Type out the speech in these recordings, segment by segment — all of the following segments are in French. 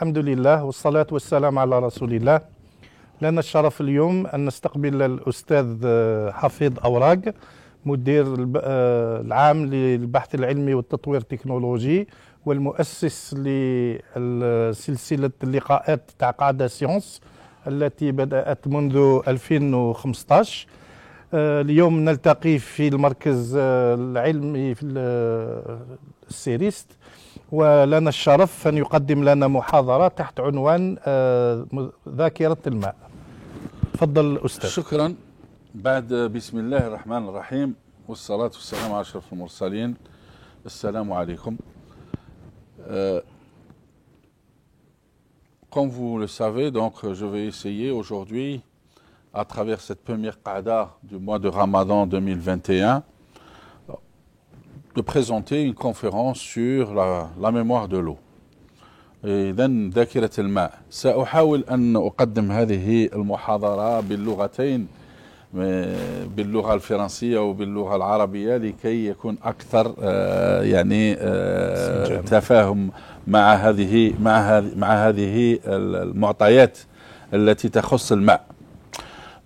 الحمد لله والصلاة والسلام على رسول الله. لنا الشرف اليوم أن نستقبل الأستاذ حفيظ أوراق، مدير العام للبحث العلمي والتطوير التكنولوجي والمؤسس لسلسلة اللقاءات تاع قاعدة سيونس التي بدأت منذ 2015. اليوم نلتقي في المركز العلمي في السيريست، ولنا الشرف أن يقدم لنا محاضرة تحت عنوان ذاكرة الماء. تفضل أستاذ. شكرا. بعد بسم الله الرحمن الرحيم والصلاة والسلام على أشرف المرسلين. السلام عليكم. Comme vous le savez, donc, je vais essayer aujourd'hui, à travers cette première qa'da du mois de Ramadan 2021, de présenter une conférence sur la mémoire de l'eau. إذن ذاكرة الماء. سأحاول أن أقدم هذه المحاضرة باللغتين، باللغة الفرنسية وباللغة العربية، لكي يكون أكثر تفاهم مع هذه المعطيات التي تخص الماء.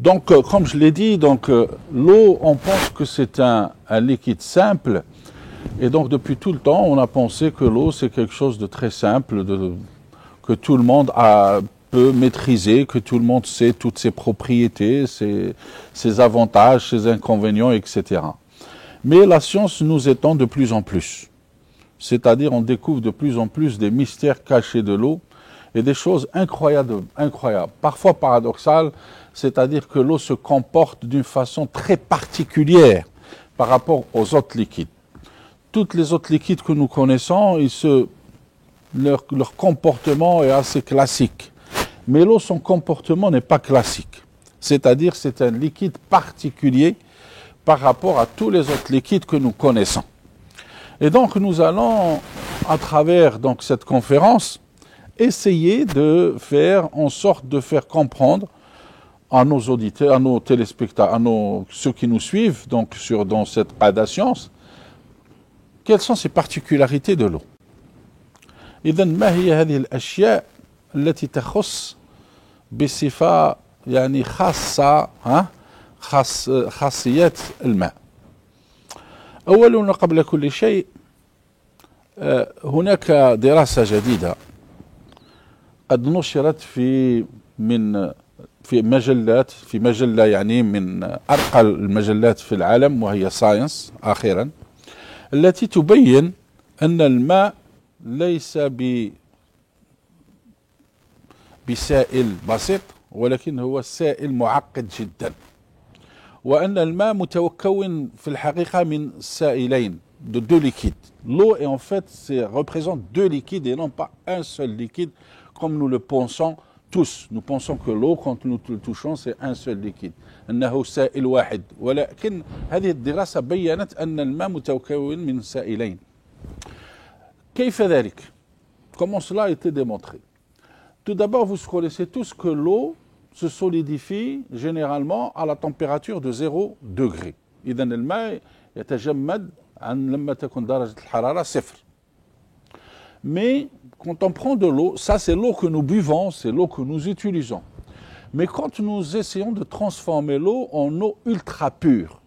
Donc, comme je l'ai dit, l'eau, on pense que c'est un liquide simple. Et donc, depuis tout le temps, on a pensé que l'eau, c'est quelque chose de très simple, que tout le monde peut maîtriser, que tout le monde sait toutes ses propriétés, ses avantages, ses inconvénients, etc. Mais la science nous étend de plus en plus. C'est-à-dire, on découvre de plus en plus des mystères cachés de l'eau et des choses incroyables, parfois paradoxales, c'est-à-dire que l'eau se comporte d'une façon très particulière par rapport aux autres liquides. Toutes les autres liquides que nous connaissons, leur comportement est assez classique. Mais l'eau, son comportement n'est pas classique. C'est-à-dire c'est un liquide particulier par rapport à tous les autres liquides que nous connaissons. Et donc nous allons, à travers cette conférence, essayer de faire en sorte de faire comprendre à nos auditeurs, à nos téléspectateurs, ceux qui nous suivent dans cette qa'da science, quelles sont ces particularités de l'eau. إذن ما هي هذه الأشياء التي تخص بصفة خاصة خاصيات الماء. أولا قبل كل شيء، هناك دراسة جديدة قد نشرت في مجلة من أرقى المجلات في العالم، وهي ساينس أخيرا، التي تبين أن الماء ليس بسائل بسيط، ولكن هو سائل معقد جدا، وأن الماء متكون في الحقيقة من سائلين، de deux liquides. L'eau est en fait représente deux liquides et non pas un seul liquide comme nous le pensons tous. Nous pensons que l'eau, quand nous le touchons, c'est un seul liquide. أنه سائل واحد، ولكن هذه الدراسة بيّنت أن الماء متكون من سائلين. كيف ذلك؟ Comment cela a été démontré? Tout d'abord, vous connaissez tous que l'eau se solidifie généralement à la température de 0 degré. إذن الماء يتجمد لما تكون درجة الحرارة 0. Mais quand on prend de l'eau, ça c'est l'eau que nous buvons, c'est l'eau que nous utilisons. Mais quand nous essayons de transformer l'eau en eau ultra pure,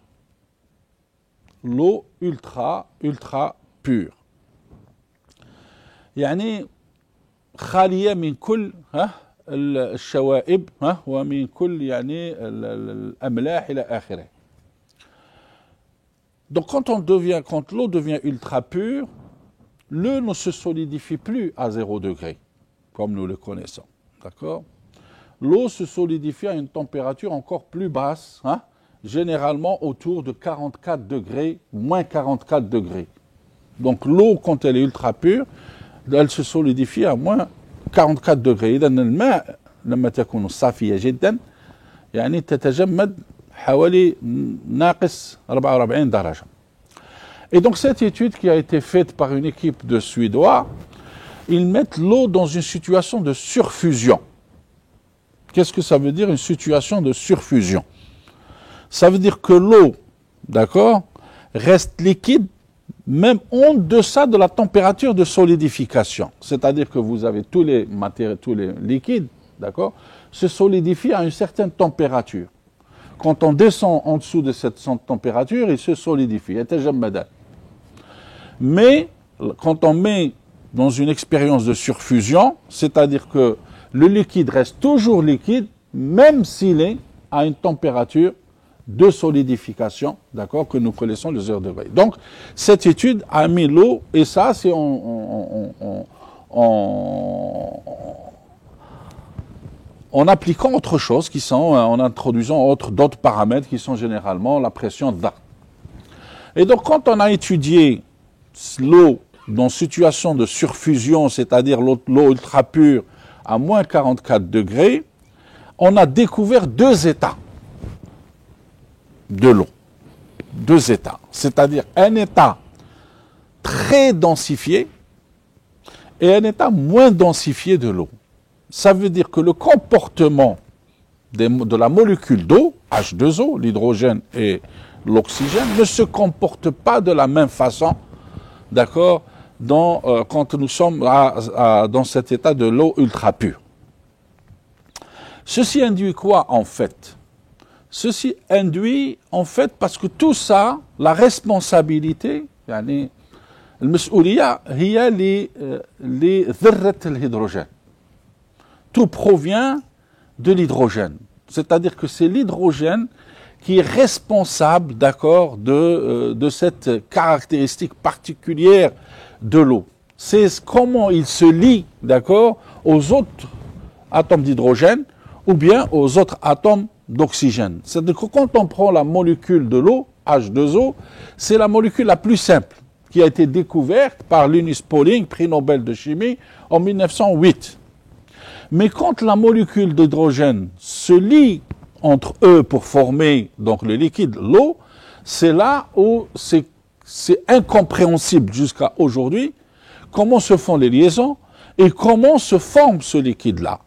l'eau ultra pure, يعني خالية من كل الشوائب ومن كل الأملاح إلى آخره. Donc quand l'eau devient ultra pure, l'eau ne se solidifie plus à 0 degré, comme nous le connaissons. D'accord? L'eau se solidifie à une température encore plus basse, généralement autour de 44 degrés, moins 44 degrés. Donc l'eau, quand elle est ultra pure, elle se solidifie à moins 44 degrés. إذن الماء لما تكون صافية جدا تتجمد حوالي ناقص 44 درجة. Et donc cette étude qui a été faite par une équipe de Suédois, ils mettent l'eau dans une situation de surfusion. Qu'est-ce que ça veut dire, une situation de surfusion? Ça veut dire que l'eau, d'accord, reste liquide même en deçà de la température de solidification. C'est-à-dire que vous avez tous les matériaux, tous les liquides, d'accord, se solidifient à une certaine température. Quand on descend en dessous de cette température, il se solidifie. Mais quand on met dans une expérience de surfusion, c'est-à-dire que le liquide reste toujours liquide, même s'il est à une température de solidification, d'accord, que nous connaissons les heures degrés. Donc, cette étude a mis l'eau, et ça, c'est en appliquant autre chose, qui sont, en introduisant d'autres paramètres qui sont généralement la pression d'A. Et donc, quand on a étudié l'eau dans situation de surfusion, c'est-à-dire l'eau ultra pure à moins 44 degrés, on a découvert deux états de l'eau. Deux états. C'est-à-dire un état très densifié et un état moins densifié de l'eau. Ça veut dire que le comportement de la molécule d'eau, H2O, l'hydrogène et l'oxygène, ne se comporte pas de la même façon, d'accord, quand nous sommes dans cet état de l'eau ultra pure. Ceci induit quoi en fait? Ceci induit en fait parce que tout ça, la responsabilité, يعني المسؤولية هي لذرة الهيدروجين. Tout provient de l'hydrogène. C'est-à-dire que c'est l'hydrogène qui est responsable, d'accord, de cette caractéristique particulière de l'eau. C'est comment il se lie, d'accord, aux autres atomes d'hydrogène ou bien aux autres atomes d'oxygène. C'est-à-dire que quand on prend la molécule de l'eau, H2O, c'est la molécule la plus simple qui a été découverte par Linus Pauling, prix Nobel de chimie, en 1908. Mais quand la molécule d'hydrogène se lie entre eux pour former donc le liquide, l'eau, c'est là où c'est incompréhensible jusqu'à aujourd'hui comment se font les liaisons et comment se forme ce liquide-là.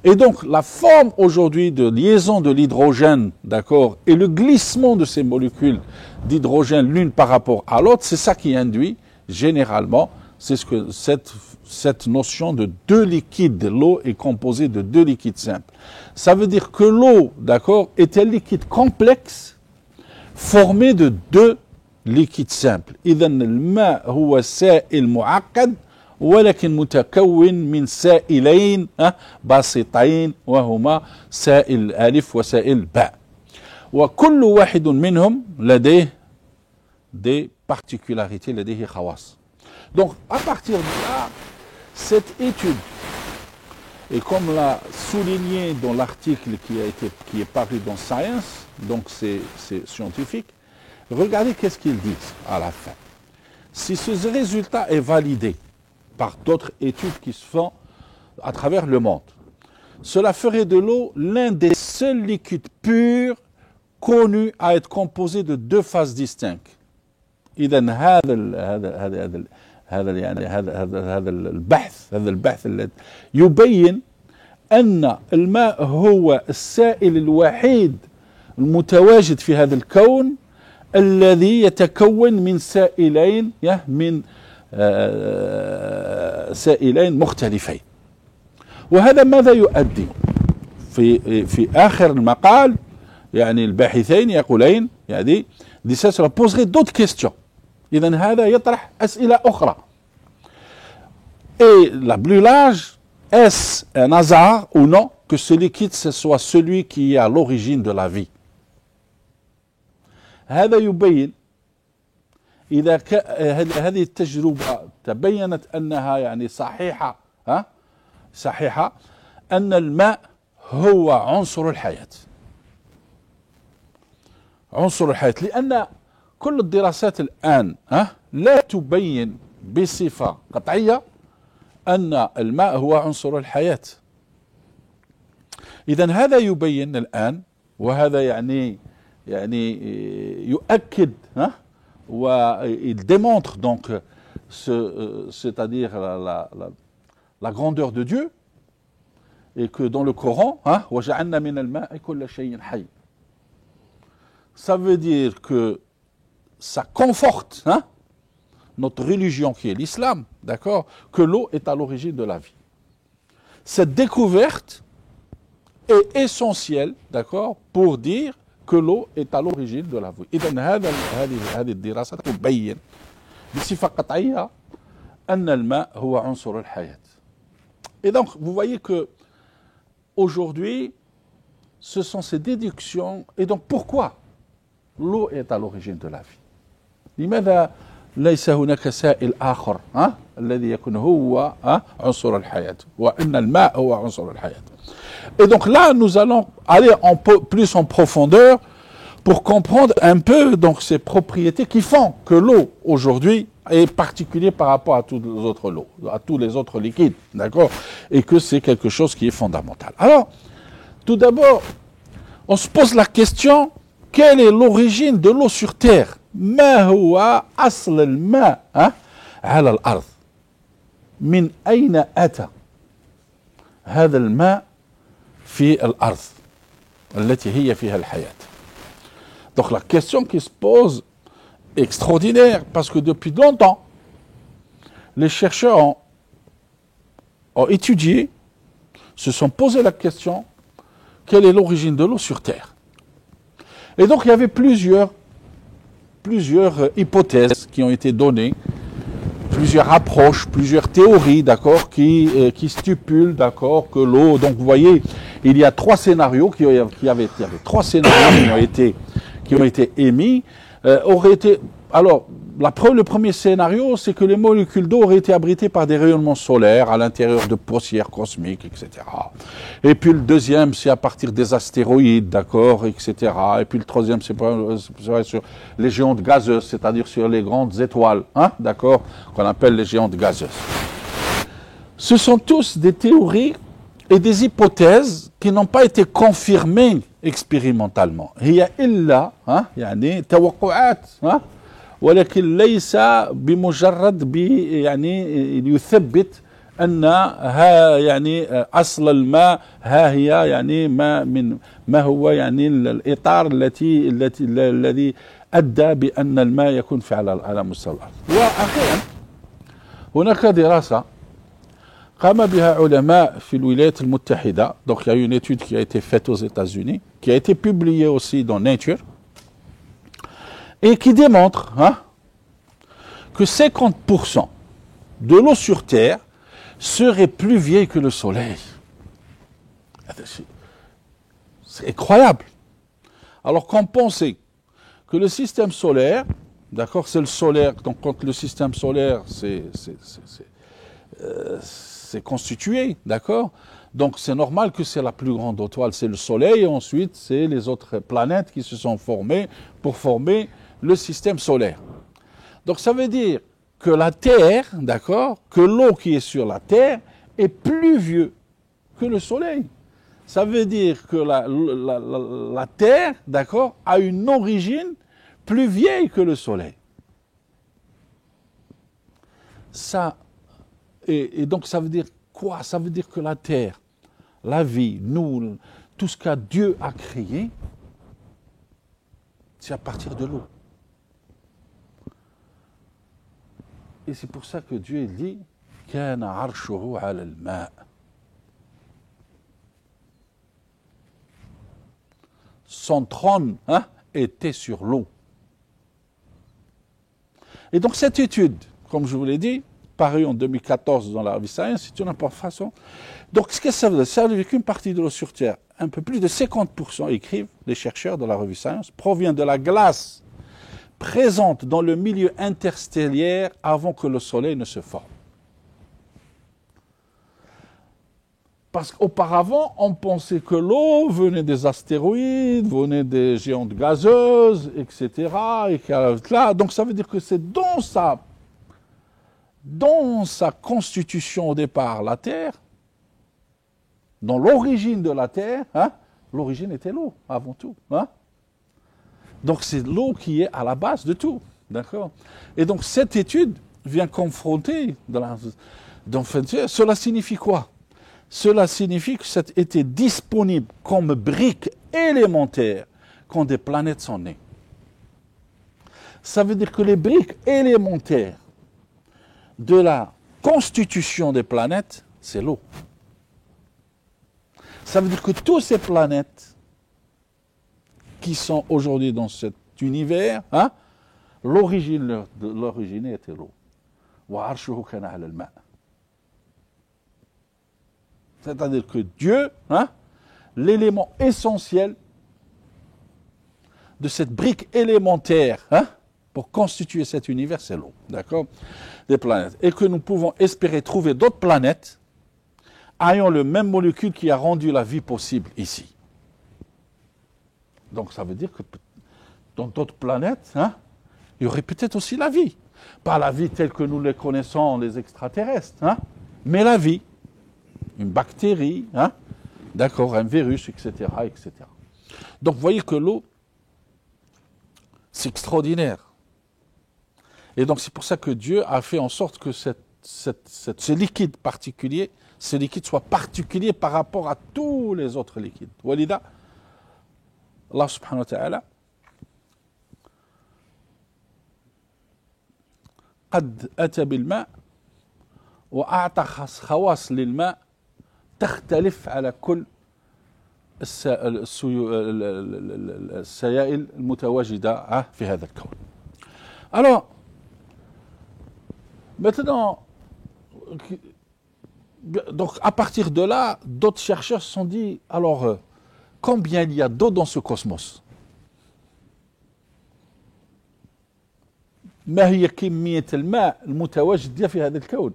Et donc la forme aujourd'hui de liaison de l'hydrogène, d'accord, et le glissement de ces molécules d'hydrogène l'une par rapport à l'autre, c'est ça qui induit généralement, c'est ce que cette notion de deux liquides, l'eau est composée de deux liquides simples. Ça veut dire que l'eau, d'accord, est un liquide complexe formé de deux liquides simples. إذن الماء هو سائل معقد ولكن متكون من سائلين بسيطين وهما سائل ألف وسائل باء. وكل واحد منهم لديه des particularités, لديه خواص. Donc, à partir de là, cette étude, et comme l'a souligné dans l'article qui est paru dans Science, donc c'est scientifique, regardez qu'est-ce qu'ils disent à la fin. Si ce résultat est validé par d'autres études qui se font à travers le monde, cela ferait de l'eau l'un des seuls liquides purs connus à être composé de deux phases distinctes. إذن هذا البحث الذي يبين أن الماء هو السائل الوحيد المتواجد في هذا الكون الذي يتكون من سائلين مختلفين. وهذا ماذا يؤدي؟ في آخر المقال يعني الباحثين يقولين يعني ça cela poserait d'autres questions. إذن هذا يطرح أسئلة أخرى. Et la plus large, est-ce un hasard ou non que ce liquide ce soit celui qui est à l'origine de la vie? هذا يبين إذا هذه التجربة تبينت أنها يعني صحيحة صحيحة أن الماء هو عنصر الحياة. عنصر الحياة لأن كل الدراسات الآن لا تبين بصفة قطعية أن الماء هو عنصر الحياة. إذن هذا يبين الآن وهذا يعني يؤكد il démontre donc c'est-à-dire la grandeur de Dieu et que dans le Coran وَجَعَلْنَا مِنَ الْمَاءِ كُلَّ شَيْءٍ حَيٍّ, ça veut dire que ça conforte notre religion qui est l'islam, d'accord, que l'eau est à l'origine de la vie. Cette découverte est essentielle, d'accord, pour dire que l'eau est à l'origine de la vie. إذن هذه الدراسة تبين بصفة قطعية أن الماء هو عنصر الحياة. Et donc, vous voyez que aujourd'hui, ce sont ces déductions. Et donc, pourquoi l'eau est à l'origine de la vie? لماذا ليس هناك سائل آخر الذي يكون هو عنصر الحياة وأن الماء هو عنصر الحياة. Et donc là, nous allons aller plus en profondeur pour comprendre un peu donc, ces propriétés qui font que l'eau, aujourd'hui, est particulière par rapport à tous les autres liquides, d'accord? Et que c'est quelque chose qui est fondamental. Alors, tout d'abord, on se pose la question, quelle est l'origine de l'eau sur Terre? ما هو أصل الماء على الأرض؟ من أين أتى هذا الماء في الأرض التي هي فيها الحياة. Donc la question qui se pose est extraordinaire parce que depuis longtemps, les chercheurs ont étudié, se sont posé la question, quelle est l'origine de l'eau sur Terre? Et donc il y avait plusieurs hypothèses qui ont été données, plusieurs approches, plusieurs théories, d'accord, qui stipulent, d'accord, que l'eau. Donc vous voyez, il y a trois scénarios il y avait trois scénarios qui ont été émis. Alors, le premier scénario, c'est que les molécules d'eau auraient été abritées par des rayonnements solaires à l'intérieur de poussières cosmiques, etc. Et puis le deuxième, c'est à partir des astéroïdes, d'accord, etc. Et puis le troisième, c'est sur les géantes gazeuses, c'est-à-dire sur les grandes étoiles, d'accord, qu'on appelle les géantes gazeuses. Ce sont tous des théories et des hypothèses qui n'ont pas été confirmées expérimentalement. هي إلا يعني توقعات ولكن ليس بمجرد يعني يثبت أن يعني أصل الماء هي يعني ما هو يعني الإطار الذي أدى بأن الماء يكون على مستوى الأرض. وأخيرا هناك دراسة قام بها علماء في الولايات المتحدة. Donc il y a une étude qui a été faite aux États-Unis, qui a été publiée aussi dans Nature, et qui démontre que 50% de l'eau sur Terre serait plus vieille que le Soleil. C'est incroyable. Alors qu'on pensait que le système solaire, d'accord, c'est le solaire, donc quand le système solaire c'est constitué, d'accord, donc c'est normal que c'est la plus grande étoile, c'est le Soleil, et ensuite c'est les autres planètes qui se sont formées pour former le système solaire. Donc ça veut dire que la Terre, d'accord, que l'eau qui est sur la Terre est plus vieux que le Soleil. Ça veut dire que la Terre, d'accord, a une origine plus vieille que le Soleil. Ça, et donc ça veut dire quoi? Ça veut dire que la Terre, la vie, nous, tout ce que Dieu a créé, c'est à partir de l'eau. Et c'est pour ça que Dieu dit كان عرشه على الماء. Son trône était sur l'eau. Et donc cette étude, comme je vous l'ai dit, parue en 2014 dans la revue Science, c'est une importante façon. Donc ce que ça veut dire? Ça veut dire qu'une partie de l'eau sur Terre, un peu plus de 50%, écrivent les chercheurs de la revue Science, provient de la glace présente dans le milieu interstellaire avant que le Soleil ne se forme. Parce qu'auparavant, on pensait que l'eau venait des astéroïdes, venait des géantes gazeuses, etc. Donc ça veut dire que c'est dans sa constitution au départ, la Terre, dans l'origine de la Terre, l'origine était l'eau, avant tout. Donc c'est l'eau qui est à la base de tout, d'accord? Et donc cette étude vient confronter, cela signifie quoi? Cela signifie que ça était disponible comme brique élémentaire quand des planètes sont nées. Ça veut dire que les briques élémentaires de la constitution des planètes, c'est l'eau. Ça veut dire que toutes ces planètes qui sont aujourd'hui dans cet univers, hein, l'origine de l'origine était l'eau. C'est-à-dire que Dieu, hein, l'élément essentiel de cette brique élémentaire, hein, pour constituer cet univers, c'est l'eau, d'accord, des planètes. Et que nous pouvons espérer trouver d'autres planètes ayant le même molécule qui a rendu la vie possible ici. Donc ça veut dire que dans d'autres planètes, hein, il y aurait peut-être aussi la vie. Pas la vie telle que nous les connaissons, les extraterrestres, hein, mais la vie. Une bactérie, hein, d'accord, un virus, etc., etc. Donc vous voyez que l'eau, c'est extraordinaire. Et donc c'est pour ça que Dieu a fait en sorte que ce liquide particulier, ce liquide soit particulier par rapport à tous les autres liquides. Walida, Allah subhanahu wa ta'ala, قد أتى بالماء وأعطى خواص للماء تختلف على كل السيائل المتواجدة في هذا الكون. Alors, maintenant, donc à partir de là, d'autres chercheurs se sont dit, alors, combien il y a d'eau dans ce cosmos? ما هي كمية الماء المتواجدة في هذا الكون؟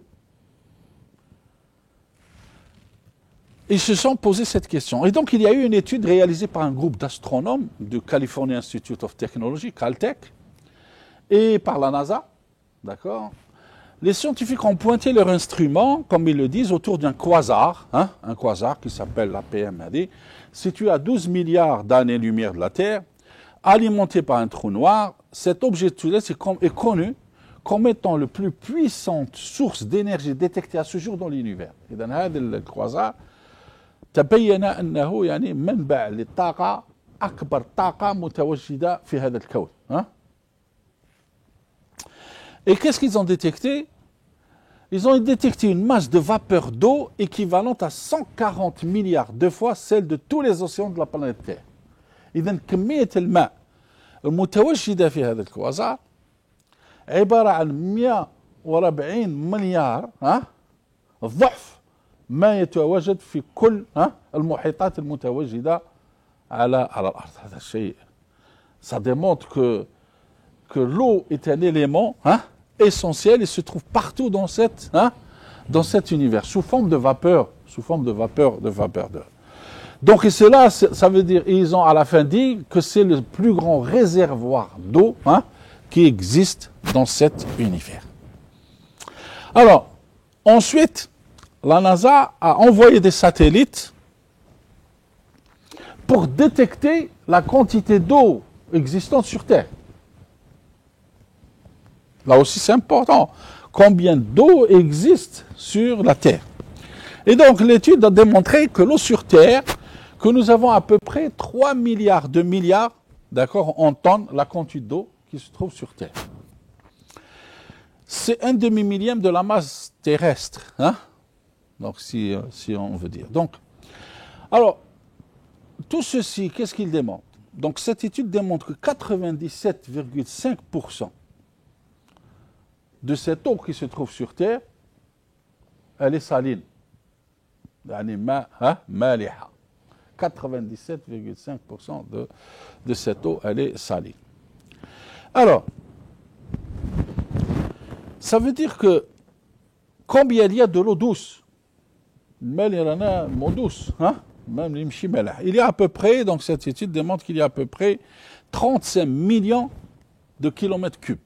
Ils se sont posé cette question. Et donc, il y a eu une étude réalisée par un groupe d'astronomes du California Institute of Technology, Caltech, et par la NASA, d'accord. Les scientifiques ont pointé leur instrument, comme ils le disent, autour d'un quasar, hein, un quasar qui s'appelle la PMAD, situé à 12 milliards d'années-lumière de la Terre, alimenté par un trou noir. Cet objet céleste est connu comme étant la plus puissante source d'énergie détectée à ce jour dans l'univers. Et dans ce quasar, تبين أنه يعني منبع للطاقة أكبر طاقة متواجدة في هذا الكون. Et qu'est-ce qu'ils ont détecté? Ils ont détecté une masse de vapeur d'eau équivalente à 140 milliards de fois celle de tous les océans de la planète Terre. إذن كمية الماء المتواجدة في هذا الكوازار عبارة عن 140 مليار ضعف ما يتواجد في كل المحيطات المتواجدة على الأرض. هذا الشيء ça démontre que l'eau est un élément essentiel et se trouve partout dans cet univers sous forme de vapeur d'eau. Donc et cela, ça veut dire, ils ont à la fin dit que c'est le plus grand réservoir d'eau qui existe dans cet univers. Alors, ensuite, la NASA a envoyé des satellites pour détecter la quantité d'eau existante sur Terre. Là aussi, c'est important. Combien d'eau existe sur la Terre? Et donc, l'étude a démontré que l'eau sur Terre, que nous avons à peu près 3 milliards de milliards, d'accord, en tonnes, la quantité d'eau qui se trouve sur Terre. C'est un demi-millième de la masse terrestre, donc si on veut dire. Donc, alors, tout ceci, qu'est-ce qu'il démontre? Donc, cette étude démontre que 97,5% de cette eau qui se trouve sur Terre, elle est saline. مالحة. 97,5% de cette eau, elle est saline. Alors, ça veut dire que combien il y a de l'eau douce? Il y a à peu près, donc cette étude démontre qu'il y a à peu près 35 millions de kilomètres cubes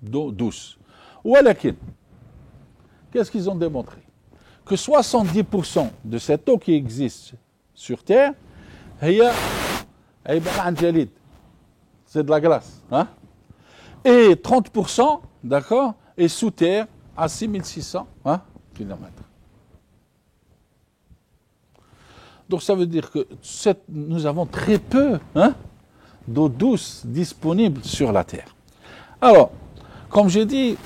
d'eau douce. Qu'est-ce qu'ils ont démontré? Que 70% de cette eau qui existe sur Terre, c'est de la glace. Et 30%, d'accord, est sous terre à 6600 km. Donc ça veut dire que nous avons très peu d'eau douce disponible sur la Terre. Alors, comme j'ai dit,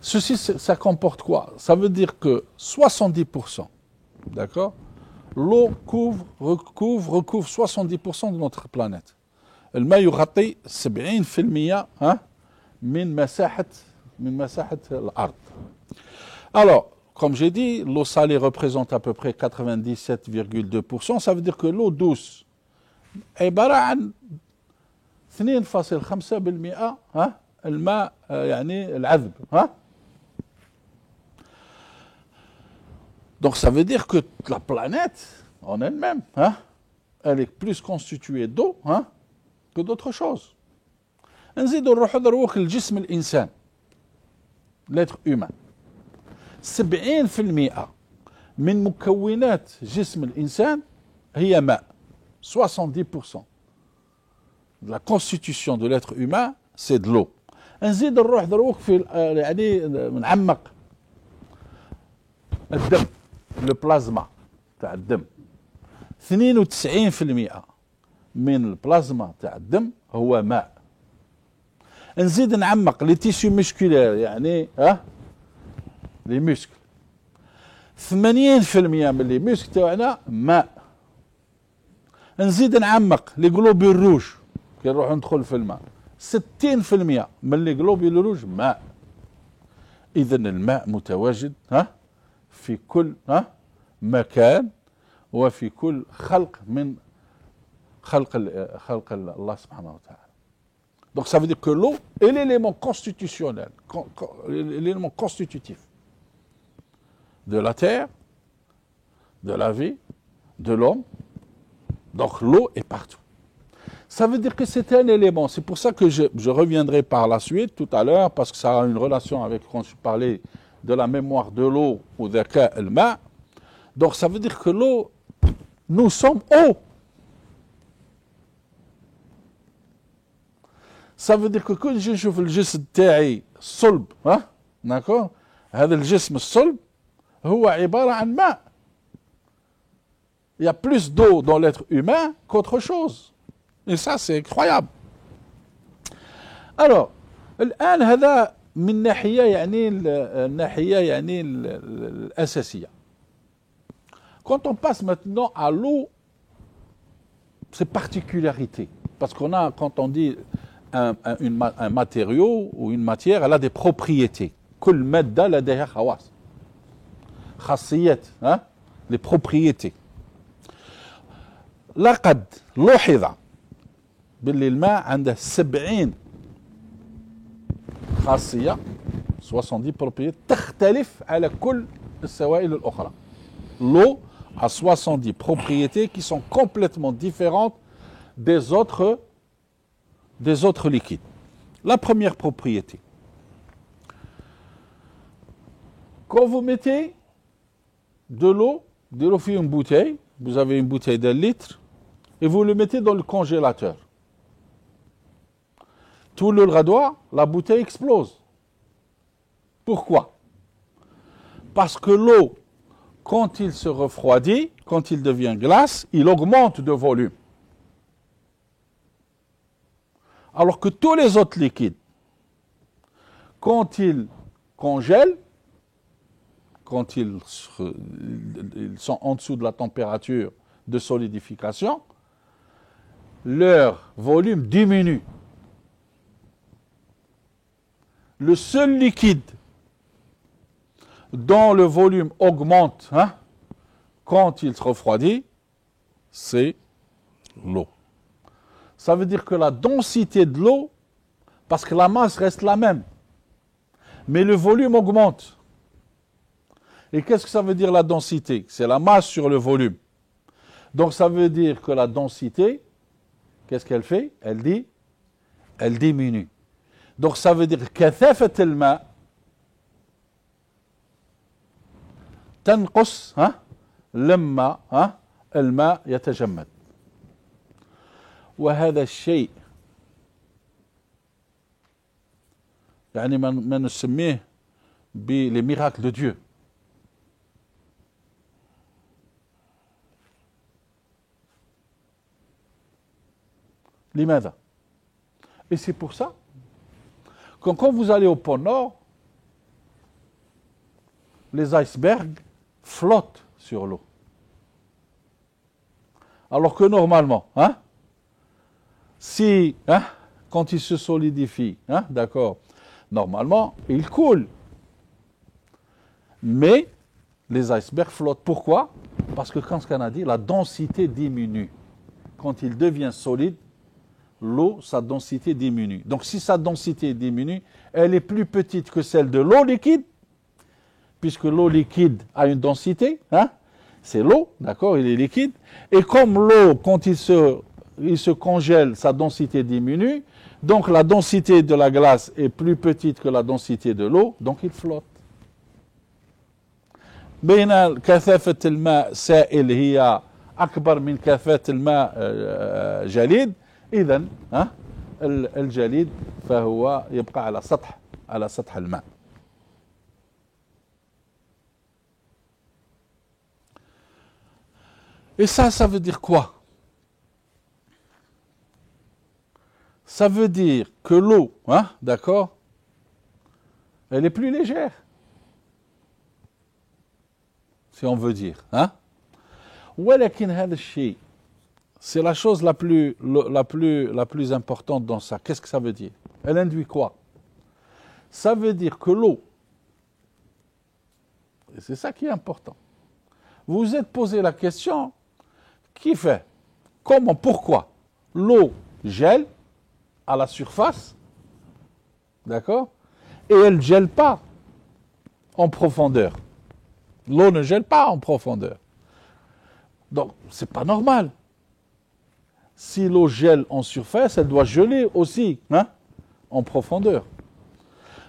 Ceci, ça comporte quoi? Ça veut dire que 70%, d'accord? L'eau recouvre 70% de notre planète. الماء يغطي 70% من مساحة الأرض. Alors, comme j'ai dit, l'eau salée représente à peu près 97,2%. Ça veut dire que l'eau douce est عبارة عن 2.5% الماء يعني العذب. Donc ça veut dire que la planète en elle-même, elle est plus constituée d'eau que d'autres choses. نزيد نروحوا دروك الجسم الإنسان l'être humain. 70% من مكونات جسم الإنسان هي ماء. 70% de la constitution de l'être humain c'est de l'eau. نزيد نروح دروك في يعني نعمق الدم le plasma تاع الدم. 92% من البلازما تاع الدم هو ماء. نزيد نعمق لي تيسيو ميسكولير يعني لي موسكل 80% من لي موسكل تاعنا ماء. نزيد نعمق لي جلوبول روج كي نروح ندخل في الماء 60% من لي جلوبول روج ماء. اذا الماء متواجد في كل مكان وفي كل خلق من خلق الله سبحانه وتعالى. Donc ça veut dire que l'eau est l'élément constitutionnel, l'élément constitutif de la terre, de la vie, de l'homme. Donc l'eau est partout. Ça veut dire que c'est un élément. C'est pour ça que je reviendrai par la suite tout à l'heure, parce que ça a une relation avec quand je parlais de la mémoire de l'eau ou dhaka al-ma. Donc ça veut dire que l'eau, nous sommes eau. Ça veut dire que quand je نشوف الجسم تاعي صلب d'accord هذا الجسم الصلب هو عبارة عن ماء. Il y a plus d'eau dans l'être humain qu'autre chose. Et ça c'est incroyable. Alors الآن هذا من ناحية يعني الناحية يعني الأساسية. Quand on passe maintenant à l'eau, ses particularités, parce qu'on a, quand on dit un matériau ou une matière, elle a des propriétés. كل مادة لديها خواص. خاصيات les propriétés. لقد لوحظ باللي الماء عنده 70 خاصية 70 propriétés تختلف على كل السوائل الأخرى. L'eau a 70 propriétés qui sont complètement différentes des autres liquides. La première propriété. Quand vous mettez de l'eau fait une bouteille, vous avez une bouteille d'1 litre, et vous le mettez dans le congélateur. Tout le radoir, la bouteille explose. Pourquoi? Parce que l'eau, quand il se refroidit, quand il devient glace, il augmente de volume. Alors que tous les autres liquides, quand ils congèlent, quand ils sont en dessous de la température de solidification, leur volume diminue. Le seul liquide dont le volume augmente quand il se refroidit, c'est l'eau. Ça veut dire que la densité de l'eau, parce que la masse reste la même, mais le volume augmente. Et qu'est-ce que ça veut dire la densité? C'est la masse sur le volume. Donc ça veut dire que la densité, qu'est-ce qu'elle fait? Elle diminue. Donc ça veut dire كثافة الماء تنقص لما الماء يتجمد. وهذا الشيء يعني ما نسميه les miracles de Dieu. لماذا? Et c'est pour ça que quand vous allez au pôle Nord, les icebergs flottent sur l'eau. Alors que normalement, hein, si, hein, quand ils se solidifient, hein, d'accord, normalement, ils coulent. Mais les icebergs flottent. Pourquoi? Parce que quand ce qu'on a dit, la densité diminue. Quand il devient solide, l'eau, sa densité diminue. Donc si sa densité diminue, elle est plus petite que celle de l'eau liquide, puisque l'eau liquide a une densité, hein, c'est l'eau, d'accord, il est liquide. Et comme l'eau, quand il se congèle, sa densité diminue, donc la densité de la glace est plus petite que la densité de l'eau, donc il flotte. بين كثافة الماء سائل هي أكبر من كثافة الماء جليد، إذن الجليد فهو يبقى على سطح الماء. Et ça veut dire quoi? Ça veut dire que l'eau, hein, d'accord, elle est plus légère. Si on veut dire, hein? ولكن هذا الشيء, c'est la chose la plus importante dans ça. Qu'est-ce que ça veut dire? Elle induit quoi? Ça veut dire que l'eau, et c'est ça qui est important, vous vous êtes posé la question, qui fait? Comment? Pourquoi? L'eau gèle à la surface, d'accord? Et elle ne gèle pas en profondeur. L'eau ne gèle pas en profondeur. Donc, c'est pas normal. Si l'eau gèle en surface, elle doit geler aussi, hein, en profondeur.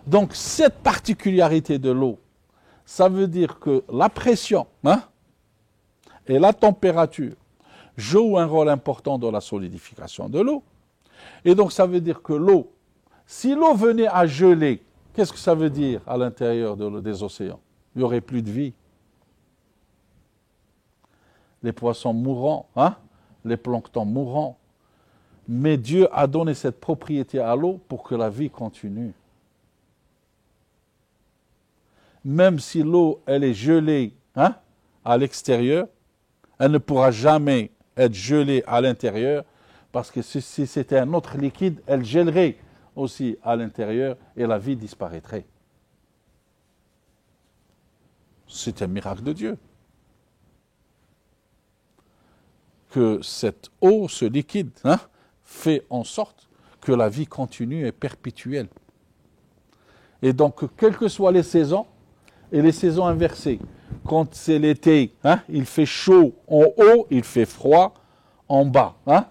Donc, cette particularité de l'eau, ça veut dire que la pression, hein, et la température jouent un rôle important dans la solidification de l'eau. Et donc, ça veut dire que l'eau, si l'eau venait à geler, qu'est-ce que ça veut dire à l'intérieur des océans? Il n'y aurait plus de vie. Les poissons mourront, hein? Les planctons mourront. Mais Dieu a donné cette propriété à l'eau pour que la vie continue. Même si l'eau, elle est gelée, hein, à l'extérieur, elle ne pourra jamais être gelée à l'intérieur, parce que si c'était un autre liquide, elle gèlerait aussi à l'intérieur et la vie disparaîtrait. C'est un miracle de Dieu. Que cette eau, ce liquide, hein, fait en sorte que la vie continue et perpétuelle. Et donc, quelles que soient les saisons, et les saisons inversées, quand c'est l'été, hein, il fait chaud en haut, il fait froid en bas. Hein,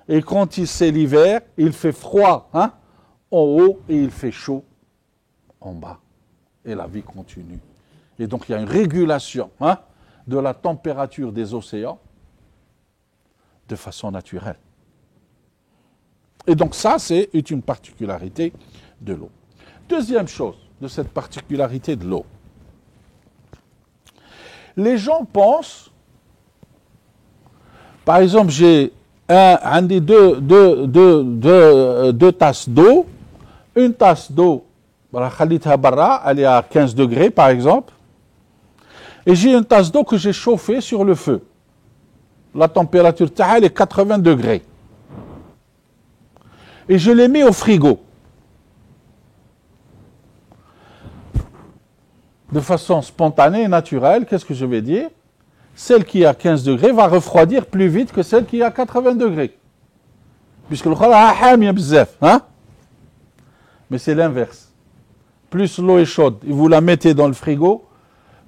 et quand c'est l'hiver, il fait froid, hein, en haut et il fait chaud en bas. Et la vie continue. Et donc, il y a une régulation, hein, de la température des océans de façon naturelle. Et donc ça, c'est une particularité de l'eau. Deuxième chose de cette particularité de l'eau. Les gens pensent, par exemple, j'ai deux tasses d'eau, une tasse d'eau, elle est à 15 degrés par exemple, et j'ai une tasse d'eau que j'ai chauffée sur le feu. La température elle est 80 degrés. Et je l'ai mis au frigo. De façon spontanée et naturelle, qu'est-ce que je vais dire? Celle qui est à 15 degrés va refroidir plus vite que celle qui est à 80 degrés. Puisque le khal a hamia bzaf, hein? Mais c'est l'inverse. Plus l'eau est chaude et vous la mettez dans le frigo,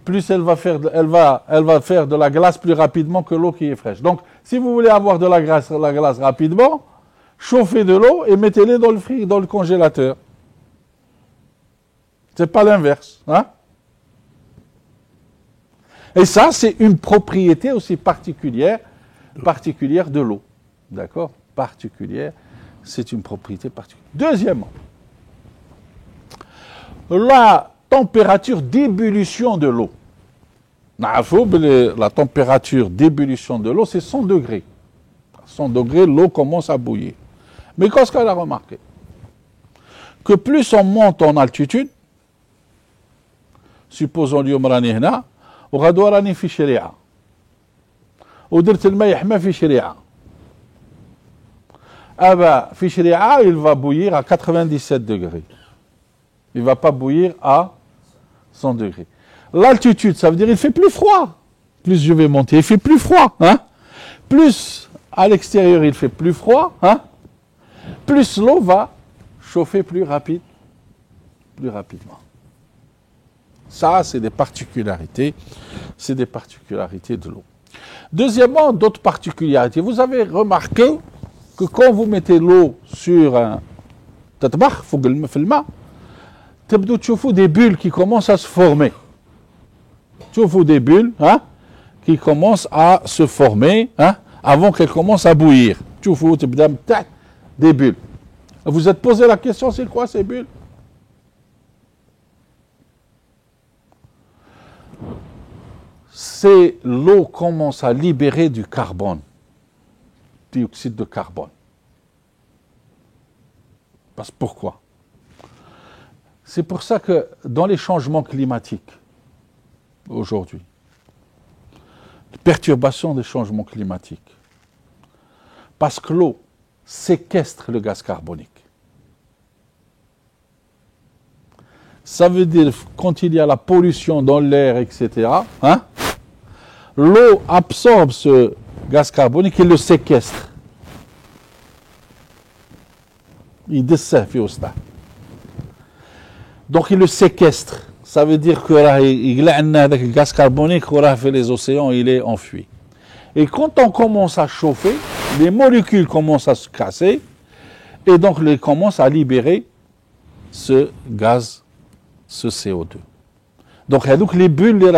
plus elle va faire de la glace plus rapidement que l'eau qui est fraîche. Donc, si vous voulez avoir de la glace rapidement, chauffez de l'eau et mettez-les dans le congélateur. C'est pas l'inverse, hein? Et ça, c'est une propriété aussi particulière de l'eau. D'accord? Particulière, c'est une propriété particulière. Deuxièmement, la température d'ébullition de l'eau. La température d'ébullition de l'eau, c'est 100 degrés. À 100 degrés, l'eau commence à bouillir. Mais qu'est-ce qu'elle a remarqué? Que plus on monte en altitude, supposons اليوم راني هنا وغدوة راني في شريعة ودرت الماء يحمى في شريعة أبا في شريعة il va bouillir à 97 degrés il va pas bouillir à 100 degrés. L'altitude, ça veut dire il fait plus froid. Plus je vais monter, il fait plus froid. Hein? Plus à l'extérieur, il fait plus froid. Hein? Plus l'eau va chauffer plus rapidement. Ça, c'est des particularités. C'est des particularités de l'eau. Deuxièmement, d'autres particularités. Vous avez remarqué que quand vous mettez l'eau sur un tatbakh, في الماء, تبدو تشوفوا des bulles qui commencent à se former. تشوفوا des bulles hein, qui commencent à se former hein, avant qu'elles commencent à bouillir. تشوفوا تبدا من تحت des bulles. Vous êtes posé la question, c'est quoi ces bulles? C'est l'eau commence à libérer du carbone, dioxyde de carbone. Parce pourquoi? C'est pour ça que dans les changements climatiques, aujourd'hui, perturbation des changements climatiques, parce que l'eau séquestre le gaz carbonique. Ça veut dire quand il y a la pollution dans l'air, etc., hein, l'eau absorbe ce gaz carbonique et le séquestre. Il descend, donc il le séquestre. Ça veut dire que le gaz carbonique fait les océans, il est enfui. Et quand on commence à chauffer, les molécules commencent à se casser et donc ils commencent à libérer ce gaz, ce CO2. Donc les bulles,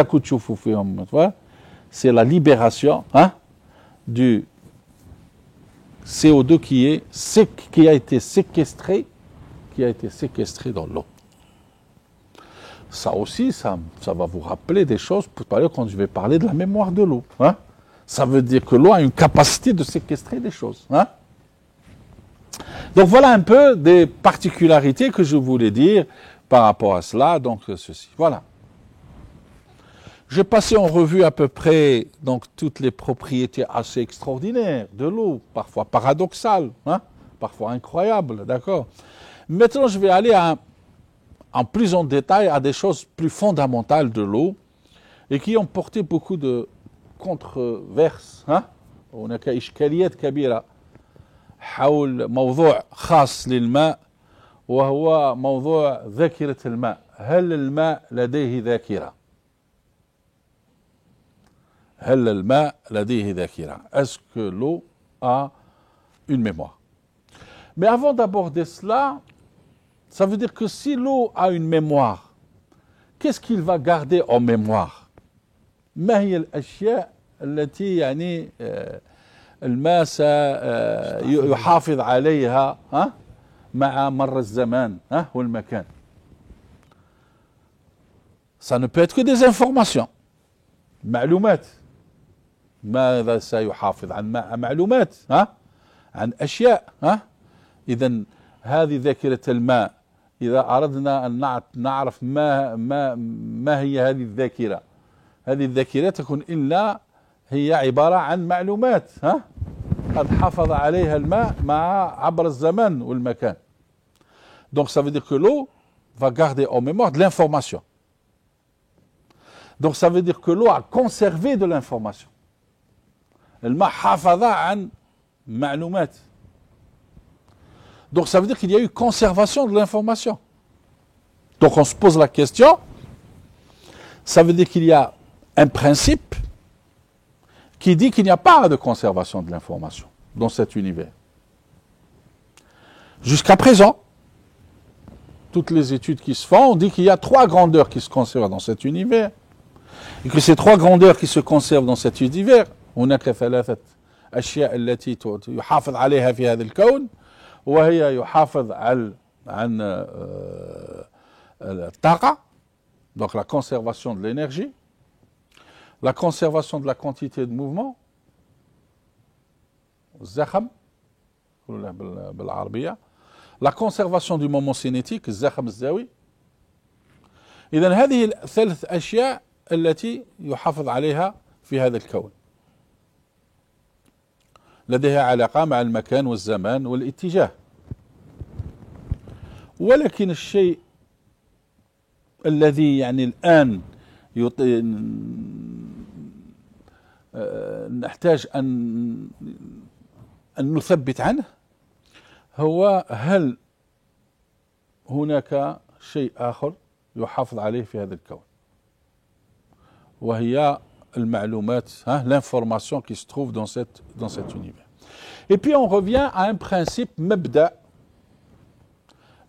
c'est la libération hein, du CO2 qui a été séquestré dans l'eau. Ça aussi, ça va vous rappeler des choses tout à l'heure quand je vais parler de la mémoire de l'eau. Hein? Ça veut dire que l'eau a une capacité de séquestrer des choses. Hein? Donc voilà un peu des particularités que je voulais dire par rapport à cela. Donc ceci, voilà. J'ai passé en revue à peu près donc, toutes les propriétés assez extraordinaires de l'eau, parfois paradoxales, hein? Parfois incroyables, d'accord? Maintenant, je vais aller en plus en détail à des choses plus fondamentales de l'eau et qui ont porté beaucoup de controverses. هناك إشكاليات كبيرة حول موضوع خاص للماء وهو موضوع ذاكرة الماء. هل الماء لديه ذاكرة؟ هل الماء لديه ذاكرة؟ Est-ce que l'eau a une mémoire? Mais avant d'aborder cela, ça veut dire que si l'eau a une mémoire, qu'est-ce qu'il va garder en mémoire? ما هي الأشياء التي يعني الماء سيحافظ عليها مع مر الزمان والمكان? Ça ne peut être que des informations. معلومات. ماذا سيحافظ عن معلومات عن أشياء إذا هذه ذاكرة الماء. إذا أردنا أن نعرف ما هي هذه الذاكرة. هذه الذاكرة تكون إلا هي عبارة عن معلومات قد حافظ عليها الماء عبر الزمان والمكان. Donc ça veut dire que l'eau va garder en mémoire de l'information. Donc ça veut dire que l'eau a conservé de l'information. الماء حافظ عن معلومات. Donc ça veut dire qu'il y a eu conservation de l'information. Donc on se pose la question, ça veut dire qu'il y a un principe qui dit qu'il n'y a pas de conservation de l'information dans cet univers. Jusqu'à présent, toutes les études qui se font, on dit qu'il y a 3 grandeurs qui se conservent dans cet univers. Et que ces 3 grandeurs qui se conservent dans cet univers, هناك 3 أشياء التي يحافظ عليها في هذا الكون وهي يحافظ عن الطاقة, donc la conservation de l'énergie, la conservation de la quantité de mouvement, الزخم بالعربية, la conservation du moment cinétique, الزخم الزاوي, إذن هذه الثلاث أشياء التي يحافظ عليها في هذا الكون، لديها علاقة مع المكان والزمان والاتجاه. ولكن الشيء الذي يعني الآن نحتاج أن نثبت عنه هو هل هناك شيء آخر يحافظ عليه في هذا الكون، وهي المعلومات, l'information qui se trouve dans cet univers. Et puis on revient à un principe مبدأ,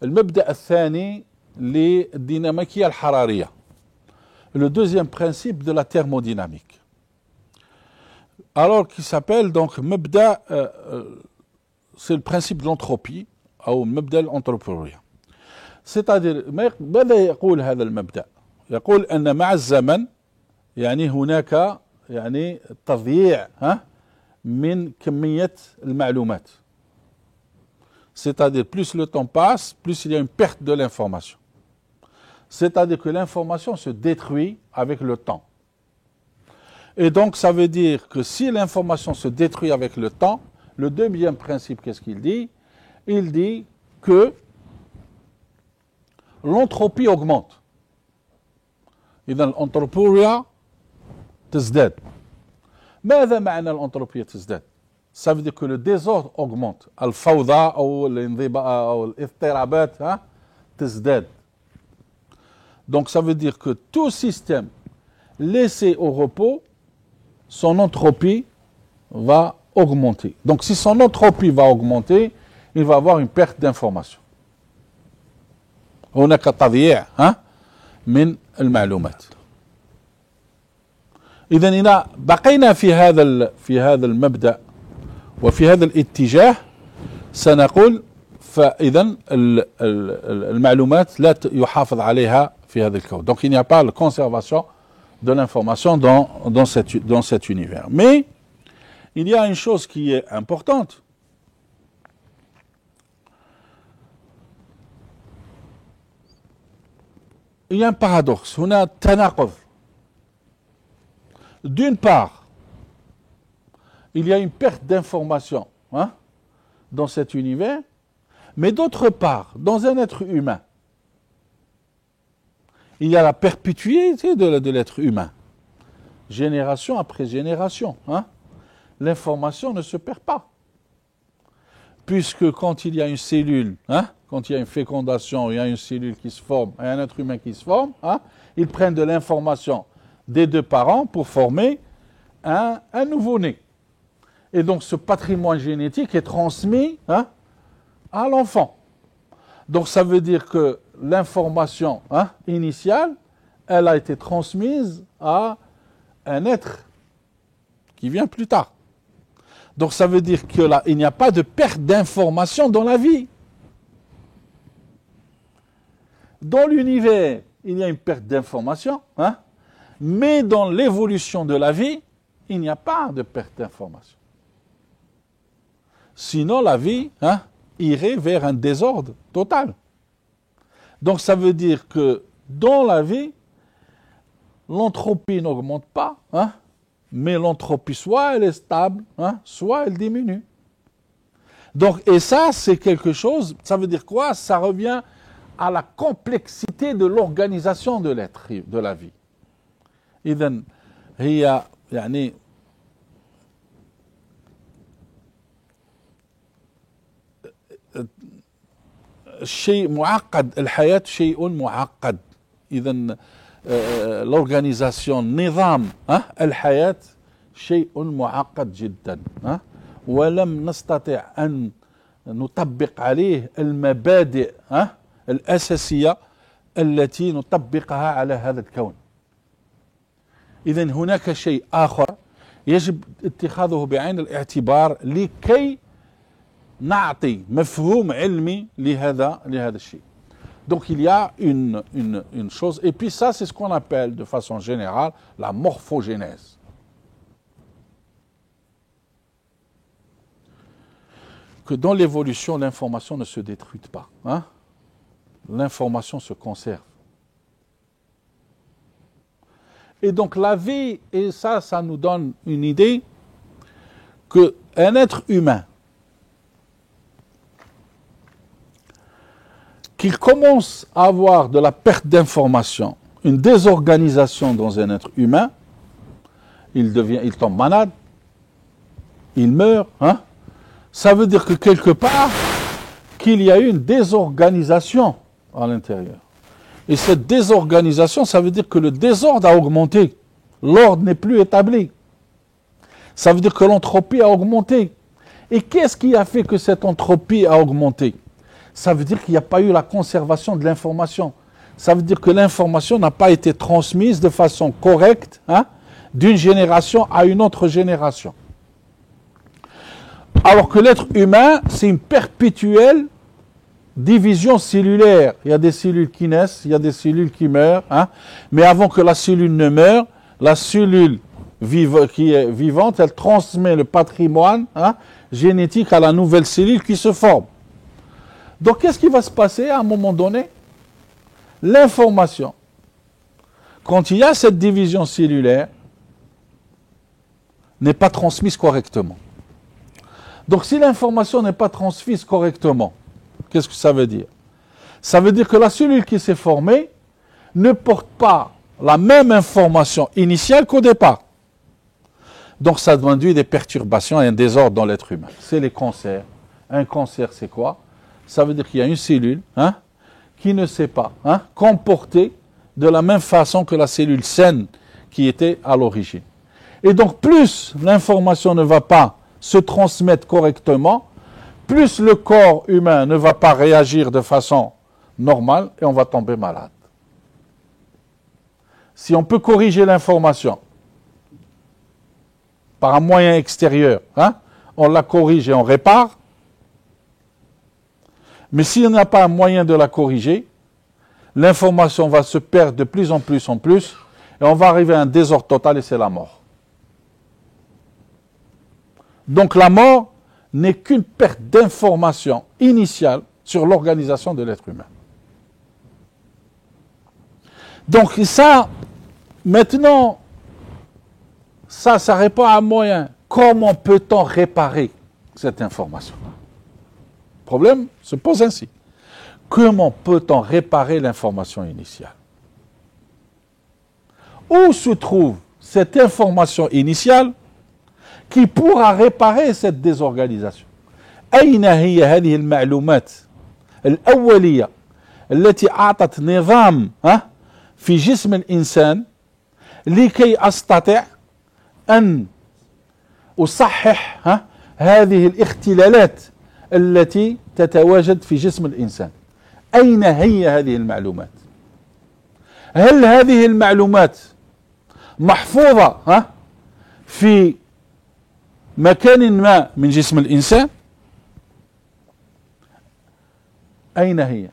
المبدأ الثاني للديناميكية الحرارية, le deuxième principe de la thermodynamique. Alors qui s'appelle donc مبدأ, c'est le principe de l'entropie أو مبدأ الأنتروبورية. C'est-à-dire ماذا يقول هذا المبدأ؟ يقول أن مع الزمن يعني هناك يعني تضييع من كمية المعلومات. C'est-à-dire plus le temps passe, plus il y a une perte de l'information. C'est-à-dire que l'information se détruit avec le temps. Et donc ça veut dire que si l'information se détruit avec le temps, le deuxième principe, qu'est-ce qu'il dit? Il dit que l'entropie augmente. إذا الأنتروبوريا تزداد. ماذا معنى الأنتروبية تزداد؟ Ça veut dire que le désordre augmente. الفوضى أو الانضباط أو الاضطرابات تزداد. Donc ça veut dire que tout système laissé au repos, son entropie va augmenter. Donc si son entropie va augmenter, il va avoir une perte d'information. هناك تضييع من المعلومات. إذا إذا بقينا في هذا المبدأ وفي هذا الاتجاه سنقول فإذا المعلومات لا يحافظ عليها في هذا الكون. Donc il n'y a pas la conservation de l'information dans cet univers. Mais il y a une chose qui est importante. Il y a un paradoxe, هنا تناقض. D'une part, il y a une perte d'information dans cet univers, mais d'autre part, dans un être humain, il y a la perpétuité de l'être humain, génération après génération. L'information ne se perd pas. Puisque quand il y a une cellule, quand il y a une fécondation, il y a une cellule qui se forme, et un être humain qui se forme, ils prennent de l'information des deux parents pour former un nouveau-né. Et donc ce patrimoine génétique est transmis à l'enfant. Donc ça veut dire que l'information initiale, elle a été transmise à un être qui vient plus tard. Donc ça veut dire que là, il n'y a pas de perte d'information dans la vie. Dans l'univers, il y a une perte d'information, mais dans l'évolution de la vie, il n'y a pas de perte d'information. Sinon, la vie irait vers un désordre total. Donc ça veut dire que dans la vie, l'entropie n'augmente pas, mais l'entropie, soit elle est stable, soit elle diminue. Donc, et ça, c'est quelque chose, ça veut dire quoi? Ça revient à la complexité de l'organisation de l'être, de la vie. إذن هي يعني شيء معقد، الحياة شيء معقد. إذن l'organisation نظام الحياة شيء معقد جدا، ولم نستطع أن نطبق عليه المبادئ الأساسية التي نطبقها على هذا الكون. إذن هناك شيء آخر يجب اتخاذه بعين الاعتبار لكي نعطي مفهوم علمي لهذا الشيء. Donc il y a une chose, et puis ça c'est ce qu'on appelle de façon générale la morphogénèse. Que dans l'évolution, l'information ne se détruit pas. L'information se conserve. Et donc la vie, et ça nous donne une idée qu'un être humain qu'il commence à avoir de la perte d'information, une désorganisation dans un être humain, il tombe malade, il meurt, hein? Ça veut dire que quelque part, qu'il y a eu une désorganisation à l'intérieur. Et cette désorganisation, ça veut dire que le désordre a augmenté. L'ordre n'est plus établi. Ça veut dire que l'entropie a augmenté. Et qu'est-ce qui a fait que cette entropie a augmenté? Ça veut dire qu'il n'y a pas eu la conservation de l'information. Ça veut dire que l'information n'a pas été transmise de façon correcte, hein, d'une génération à une autre génération. Alors que l'être humain, c'est une perpétuelle division cellulaire. Il y a des cellules qui naissent, il y a des cellules qui meurent, hein, mais avant que la cellule ne meure, la cellule qui est vivante, elle transmet le patrimoine, hein, génétique à la nouvelle cellule qui se forme. Donc, qu'est-ce qui va se passer à un moment donné? L'information, quand il y a cette division cellulaire, n'est pas transmise correctement. Donc, si l'information n'est pas transmise correctement, qu'est-ce que ça veut dire? Ça veut dire que la cellule qui s'est formée ne porte pas la même information initiale qu'au départ. Donc, ça induit des perturbations et un désordre dans l'être humain. C'est les cancers. Un cancer, c'est quoi? Ça veut dire qu'il y a une cellule, hein, qui ne s'est pas, hein, comportée de la même façon que la cellule saine qui était à l'origine. Et donc, plus l'information ne va pas se transmettre correctement, plus le corps humain ne va pas réagir de façon normale et on va tomber malade. Si on peut corriger l'information par un moyen extérieur, hein, on la corrige et on répare. Mais s'il n'y a pas un moyen de la corriger, l'information va se perdre de plus en plus et on va arriver à un désordre total et c'est la mort. Donc la mort n'est qu'une perte d'information initiale sur l'organisation de l'être humain. Donc ça, maintenant, ça répond à un moyen. Comment peut-on réparer cette information? Le problème se pose ainsi. Comment peut-on réparer l'information initiale? Où se trouve cette information initiale qui pourra réparer cette désorganisation? أين هي هذه المعلومات الأولية التي أعطت نظام في جسم الإنسان لكي أستطيع أن أصحح هذه الاختلالات التي تتواجد في جسم الإنسان؟ أين هي هذه المعلومات؟ هل هذه المعلومات محفوظة في مكان ما من جسم الإنسان؟ أين هي؟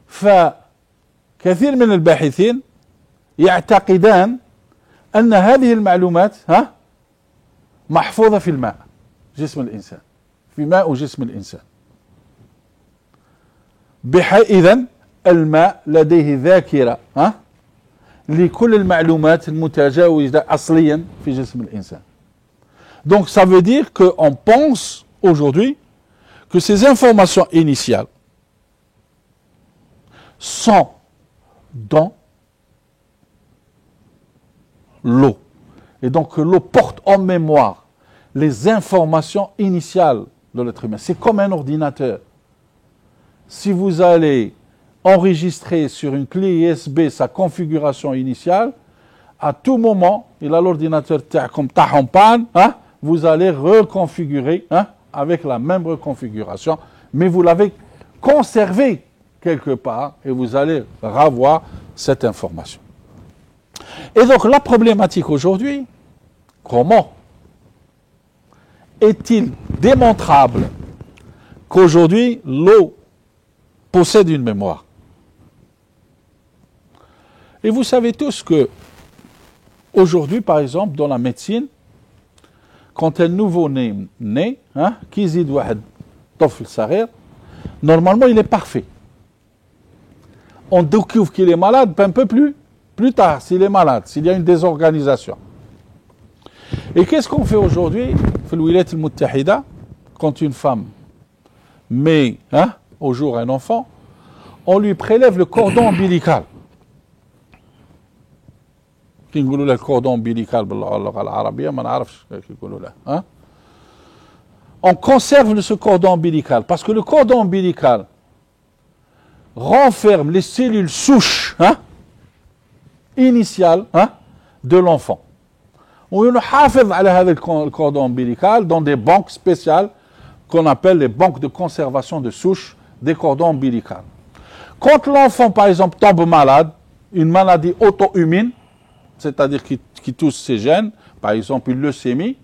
فكثير من الباحثين يعتقدان أن هذه المعلومات محفوظة في الماء جسم الإنسان، في ماء جسم الإنسان. إذن الماء لديه ذاكرة لكل المعلومات المتجاوزة أصليا في جسم الإنسان. Donc ça veut dire qu'on pense aujourd'hui que ces informations initiales sont dans l'eau. Et donc l'eau porte en mémoire les informations initiales de l'être humain. C'est comme un ordinateur. Si vous allez enregistrer sur une clé USB sa configuration initiale, à tout moment, il a l'ordinateur comme en panne, vous allez reconfigurer avec la même reconfiguration, mais vous l'avez conservé quelque part et vous allez revoir cette information. Et donc la problématique aujourd'hui, comment est-il démontrable qu'aujourd'hui l'eau possède une mémoire? Et vous savez tous que aujourd'hui, par exemple, dans la médecine, quand un nouveau-né naît, normalement il est parfait. On découvre qu'il est malade, un peu plus, Plus tard, s'il est malade, s'il y a une désorganisation. Et qu'est-ce qu'on fait aujourd'hui, quand une femme met au jour un enfant, on lui prélève le cordon ombilical. Le cordon ombilical, on conserve ce cordon ombilical parce que le cordon ombilical renferme les cellules souches initiales de l'enfant. On حافظ على هذا le cordon ombilical dans des banques spéciales qu'on appelle les banques de conservation de souches des cordons ombilicaux. Quand l'enfant, par exemple, tombe malade, une maladie auto-immune, c'est-à-dire qui touche ses gènes, par exemple une leucémie,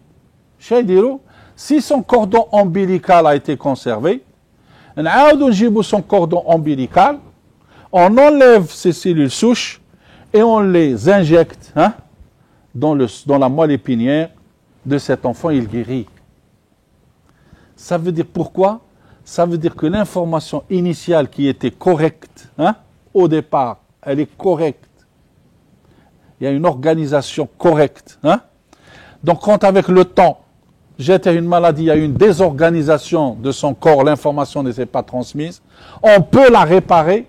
si son cordon ombilical a été conservé, son cordon ombilical, on enlève ces cellules souches et on les injecte dans la moelle épinière de cet enfant, il guérit. Ça veut dire pourquoi? Ça veut dire que l'information initiale qui était correcte au départ, elle est correcte. Il y a une organisation correcte. Donc quand avec le temps, j'étais une maladie, il y a une désorganisation de son corps, l'information ne s'est pas transmise, on peut la réparer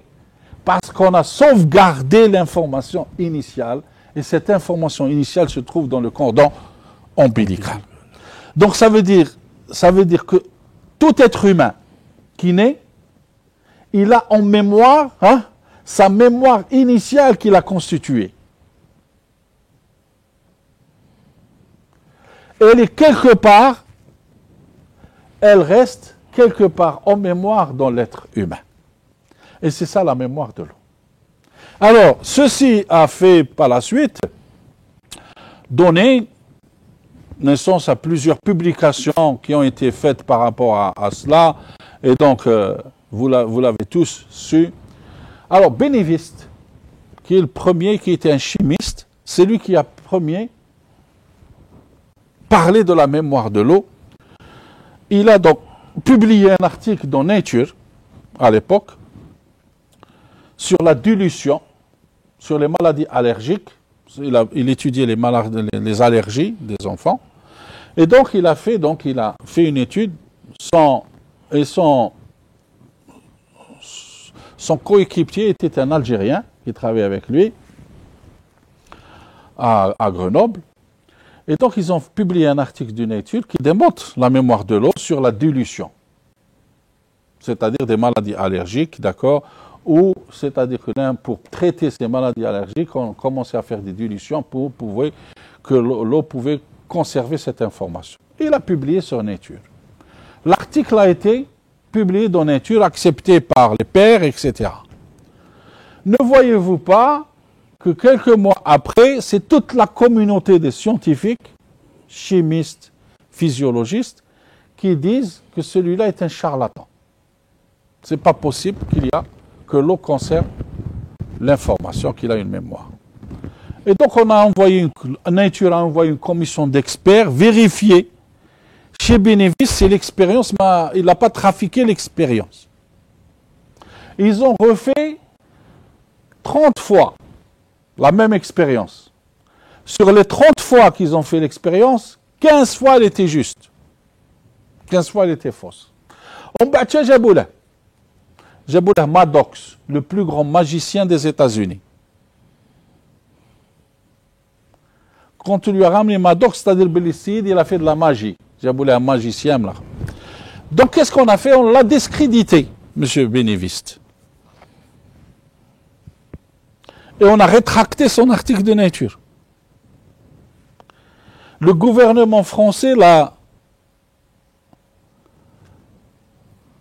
parce qu'on a sauvegardé l'information initiale et cette information initiale se trouve dans le cordon ombilical. Donc ça veut dire que tout être humain qui naît, il a en mémoire sa mémoire initiale qu'il a constituée. Elle est quelque part, elle reste quelque part en mémoire dans l'être humain. Et c'est ça la mémoire de l'eau. Alors, ceci a fait par la suite donner naissance à plusieurs publications qui ont été faites par rapport à cela. Et donc, vous l'avez tous su. Alors, Bénéviste, qui est le premier, qui était un chimiste, c'est lui qui a premier parlé de la mémoire de l'eau. Il a donc publié un article dans Nature, à l'époque, sur la dilution, sur les maladies allergiques. Il étudiait les allergies des enfants. Et donc, il a fait une étude, son coéquipier était un Algérien qui travaillait avec lui à Grenoble. Et donc, ils ont publié un article d'une étude qui démontre la mémoire de l'eau sur la dilution. C'est-à-dire des maladies allergiques, d'accord, ou c'est-à-dire que pour traiter ces maladies allergiques, on commençait à faire des dilutions pour prouver que l'eau pouvait conserver cette information. Il a publié sur Nature. L'article a été publié dans Nature, accepté par les pairs, etc. Ne voyez-vous pas que quelques mois après, c'est toute la communauté des scientifiques, chimistes, physiologistes, qui disent que celui-là est un charlatan. C'est pas possible que l'eau conserve l'information, qu'il a une mémoire. Et donc Nature a envoyé une commission d'experts vérifier chez Bénéviste, c'est l'expérience, mais il n'a pas trafiqué l'expérience. Ils ont refait 30 fois la même expérience. Sur les 30 fois qu'ils ont fait l'expérience, 15 fois elle était juste. 15 fois elle était fausse. On battait Jaboulah Maddox, le plus grand magicien des États-Unis. Quand tu lui as ramené Maddox, c'est-à-dire Bélicide, il a fait de la magie. Jaboulah, un magicien là. Donc qu'est-ce qu'on a fait? On l'a discrédité, M. Bénéviste. Et on a rétracté son article de Nature. Le gouvernement français l'a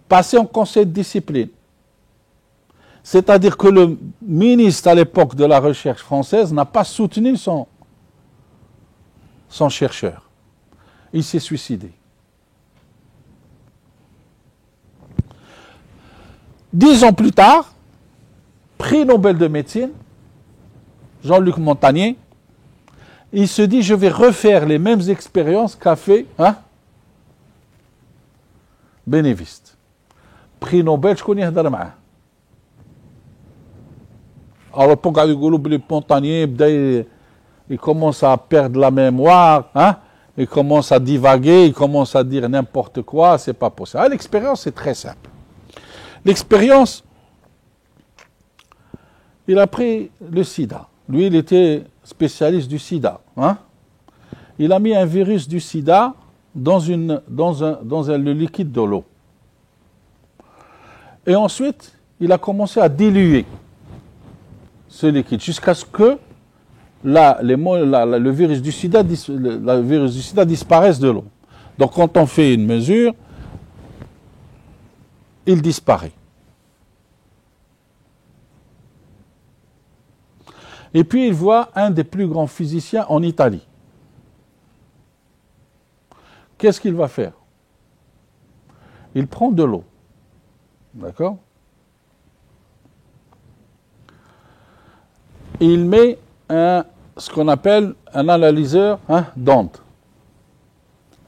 passé en conseil de discipline. C'est-à-dire que le ministre à l'époque de la recherche française n'a pas soutenu son chercheur. Il s'est suicidé. 10 ans plus tard, prix Nobel de médecine, Jean-Luc Montagnier, il se dit, je vais refaire les mêmes expériences qu'a fait Bénéviste. Prix Nobel, je connais. Alors, pour regarder les montagnés, ils commencent à perdre la mémoire, hein? Ils commencent à divaguer, ils commencent à dire n'importe quoi, c'est pas possible. Ah, l'expérience, c'est très simple. L'expérience, il a pris le sida. Lui, il était spécialiste du sida. Hein? Il a mis un virus du sida dans le liquide de l'eau. Et ensuite, il a commencé à diluer ce liquide jusqu'à ce que le virus du sida disparaisse de l'eau. Donc quand on fait une mesure, il disparaît. Et puis il voit un des plus grands physiciens en Italie. Qu'est-ce qu'il va faire? Il prend de l'eau. D'accord? Il met ce qu'on appelle un analyseur d'ondes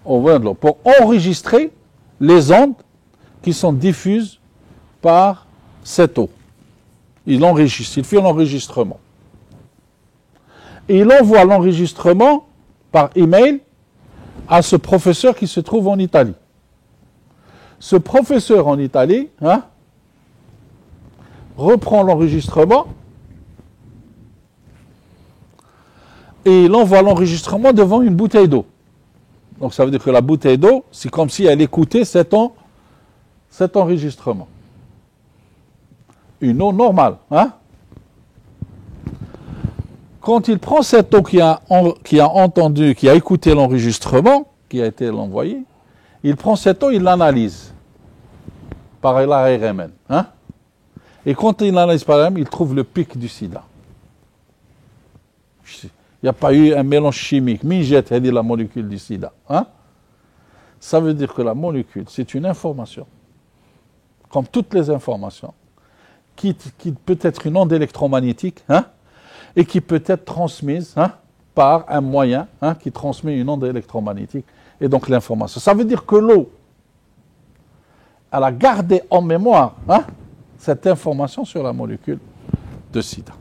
pour enregistrer les ondes qui sont diffuses par cette eau. Il enregistre, il fait l'enregistrement. Et il envoie l'enregistrement par email à ce professeur qui se trouve en Italie. Ce professeur en Italie reprend l'enregistrement et il envoie l'enregistrement devant une bouteille d'eau. Donc ça veut dire que la bouteille d'eau, c'est comme si elle écoutait cet enregistrement. Une eau normale. Quand il prend cette eau qui a entendu, qui a écouté l'enregistrement, qui a été envoyé, il prend cette eau, il l'analyse par l'ARMN. Et quand il l'analyse par l'ARMN, il trouve le pic du sida. Il n'y a pas eu un mélange chimique. Mijette a dit la molécule du sida. Ça veut dire que la molécule, c'est une information, comme toutes les informations, qui peut être une onde électromagnétique, et qui peut être transmise par un moyen qui transmet une onde électromagnétique, et donc l'information. Ça veut dire que l'eau, elle a gardé en mémoire cette information sur la molécule de sida.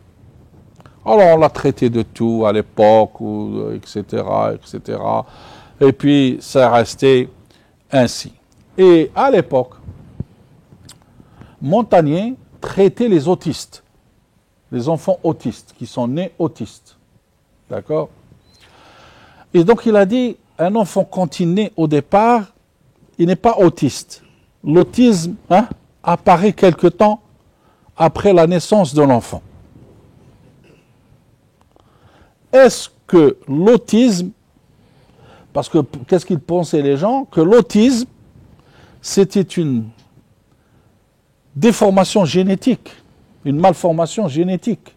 Alors on l'a traité de tout à l'époque, etc., etc. Et puis ça restait ainsi. Et à l'époque, Montagnier traitait les autistes, les enfants autistes, qui sont nés autistes. D'accord? Et donc il a dit, un enfant quand il naît au départ, il n'est pas autiste. L'autisme apparaît quelque temps après la naissance de l'enfant. Est-ce que l'autisme, parce que qu'est-ce qu'ils pensaient les gens? Que l'autisme, c'était une déformation génétique, une malformation génétique.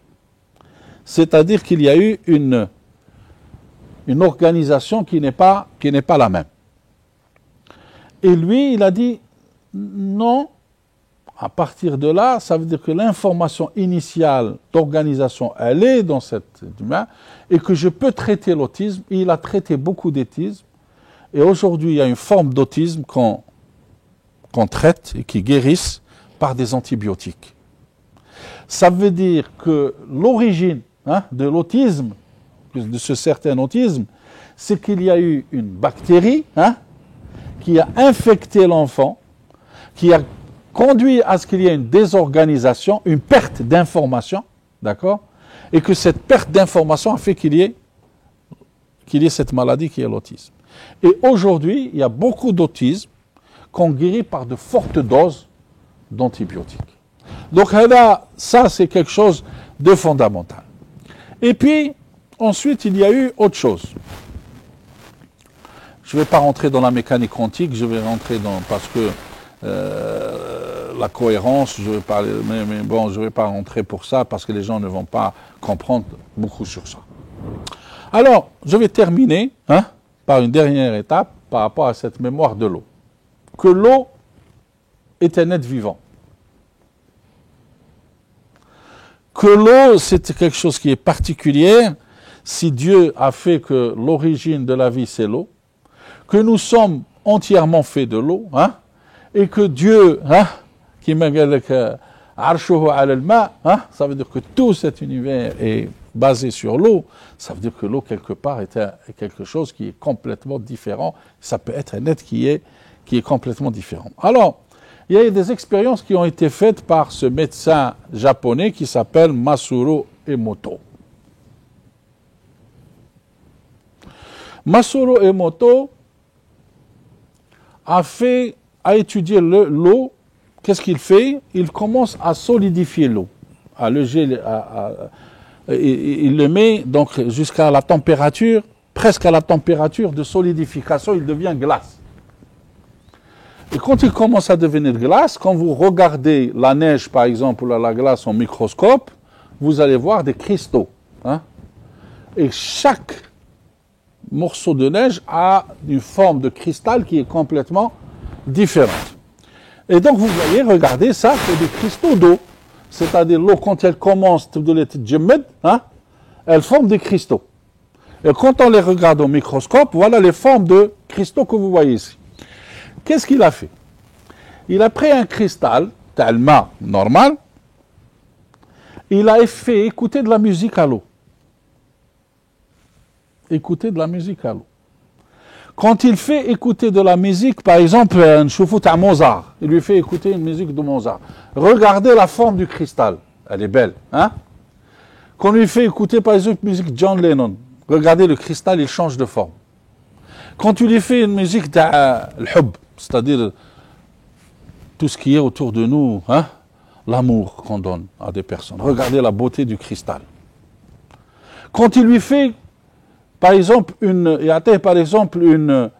C'est-à-dire qu'il y a eu une organisation qui n'est pas la même. Et lui, il a dit, non, à partir de là, ça veut dire que l'information initiale d'organisation, elle est dans cet humain, et que je peux traiter l'autisme. Il a traité beaucoup d'autisme, et aujourd'hui, il y a une forme d'autisme qu'on traite et qui guérisse par des antibiotiques. Ça veut dire que l'origine de l'autisme, de ce certain autisme, c'est qu'il y a eu une bactérie qui a infecté l'enfant, qui a conduit à ce qu'il y ait une désorganisation, une perte d'information, d'accord? Et que cette perte d'information a fait qu'il y ait cette maladie qui est l'autisme. Et aujourd'hui, il y a beaucoup d'autisme qu'on guérit par de fortes doses d'antibiotiques. Donc là, ça c'est quelque chose de fondamental. Et puis, ensuite, il y a eu autre chose. Je ne vais pas rentrer dans la mécanique quantique, je vais rentrer parce que la cohérence, je vais parler, mais bon, je ne vais pas rentrer pour ça parce que les gens ne vont pas comprendre beaucoup sur ça. Alors, je vais terminer par une dernière étape par rapport à cette mémoire de l'eau. Que l'eau est un être vivant. Que l'eau, c'est quelque chose qui est particulier. Si Dieu a fait que l'origine de la vie, c'est l'eau, que nous sommes entièrement faits de l'eau, et que Dieu, qui Arshuhu ala al-ma, hein, ça veut dire que tout cet univers est basé sur l'eau. Ça veut dire que l'eau, quelque part, est quelque chose qui est complètement différent. Ça peut être un être qui est complètement différent. Alors, il y a des expériences qui ont été faites par ce médecin japonais qui s'appelle Masaru Emoto. Masaru Emoto a étudié l'eau. Qu'est-ce qu'il fait? Il commence à solidifier l'eau. Il le met donc jusqu'à la température, presque à la température de solidification, il devient glace. Et quand il commence à devenir glace, quand vous regardez la neige par exemple ou la glace au microscope, vous allez voir des cristaux. Hein? Et chaque morceau de neige a une forme de cristal qui est complètement différente. Et donc vous voyez, regardez, ça c'est des cristaux d'eau. C'est-à-dire l'eau quand elle commence de l'être djemmed, hein, elle forme des cristaux. Et quand on les regarde au microscope, voilà les formes de cristaux que vous voyez ici. Qu'est-ce qu'il a fait? Il a pris un cristal, talma normal, il a fait écouter de la musique à l'eau. Écouter de la musique à l'eau. Quand il fait écouter de la musique, par exemple, un choufou à Mozart, il lui fait écouter une musique de Mozart. Regardez la forme du cristal, elle est belle. Hein? Quand on lui fait écouter, par exemple, une musique de John Lennon, regardez le cristal, il change de forme. Quand tu lui fais une musique d'al-hub, c'est-à-dire tout ce qui est autour de nous, hein? L'amour qu'on donne à des personnes. Regardez la beauté du cristal. Quand il lui fait par exemple, de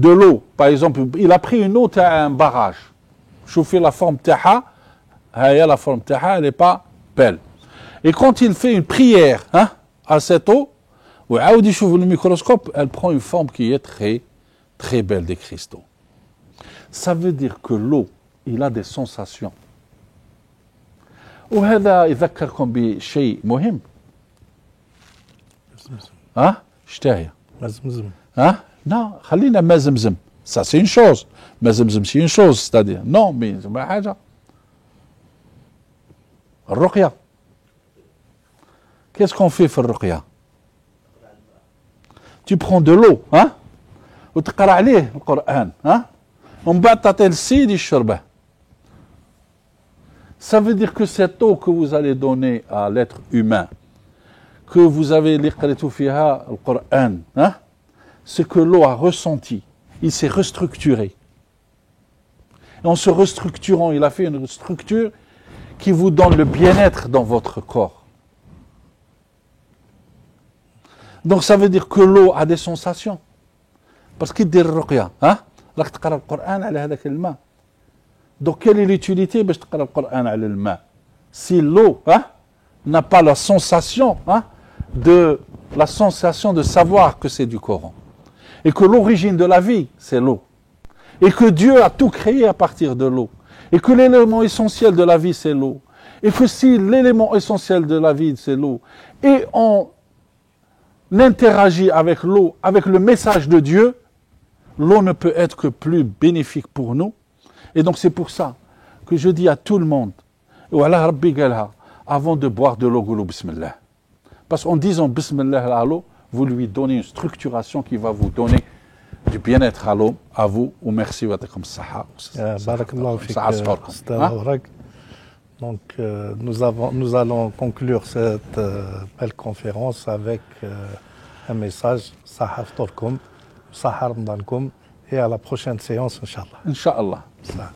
l'eau, par exemple, il a pris une eau à un barrage. Chauffez la forme taha, la forme taha, elle n'est pas belle. Et quand il fait une prière hein, à cette eau, le microscope, elle prend une forme qui est très, très belle des cristaux. Ça veut dire que l'eau, il a des sensations. وهذا يذكركم بشيء مهم. Hein? J't'aille. Mazmzm. Hein? Non, خلينا mazmzm. Ça c'est une chose. Mazmzm c'est une chose, c'est-à-dire non, mais c'est pas حاجة. الرقية. Qu'est-ce qu'on fait في الرقية? Tu prends de l'eau, hein? وتقرأ عليه القرآن, hein? ومن بعد تعطيه للسيد يشربه. Ça veut dire que cette eau que vous allez donner à l'être humain, que vous avez liqratu fiha le Coran, hein, ce que l'eau a ressenti, il s'est restructuré. Et en se restructurant, il a fait une structure qui vous donne le bien-être dans votre corps. Donc ça veut dire que l'eau a des sensations. Parce qu'il dit ruqya, hein, là tu qara le Coran ala hadak al-ma. Donc quelle est l'utilité باش تقرا القرآن على الماء? Si l'eau hein, n'a pas la sensation hein, de savoir que c'est du Coran. Et que l'origine de la vie, c'est l'eau. Et que Dieu a tout créé à partir de l'eau. Et que l'élément essentiel de la vie, c'est l'eau. Et que si l'élément essentiel de la vie, c'est l'eau, et on interagit avec l'eau, avec le message de Dieu, l'eau ne peut être que plus bénéfique pour nous. Et donc c'est pour ça que je dis à tout le monde, avant de boire de l'eau, goulou bismillah. Parce qu'en disant bismillah à l'eau, vous lui donnez une structuration qui va vous donner du bien-être à l'eau, à vous, ou merci wa takum saha. Barakallahu fik, Ustad Awraq. Donc nous allons conclure cette belle conférence avec un message, Saha ftorkum, Saha Ramadankum, et à la prochaine séance, Inch'Allah. Inch'Allah. Ça.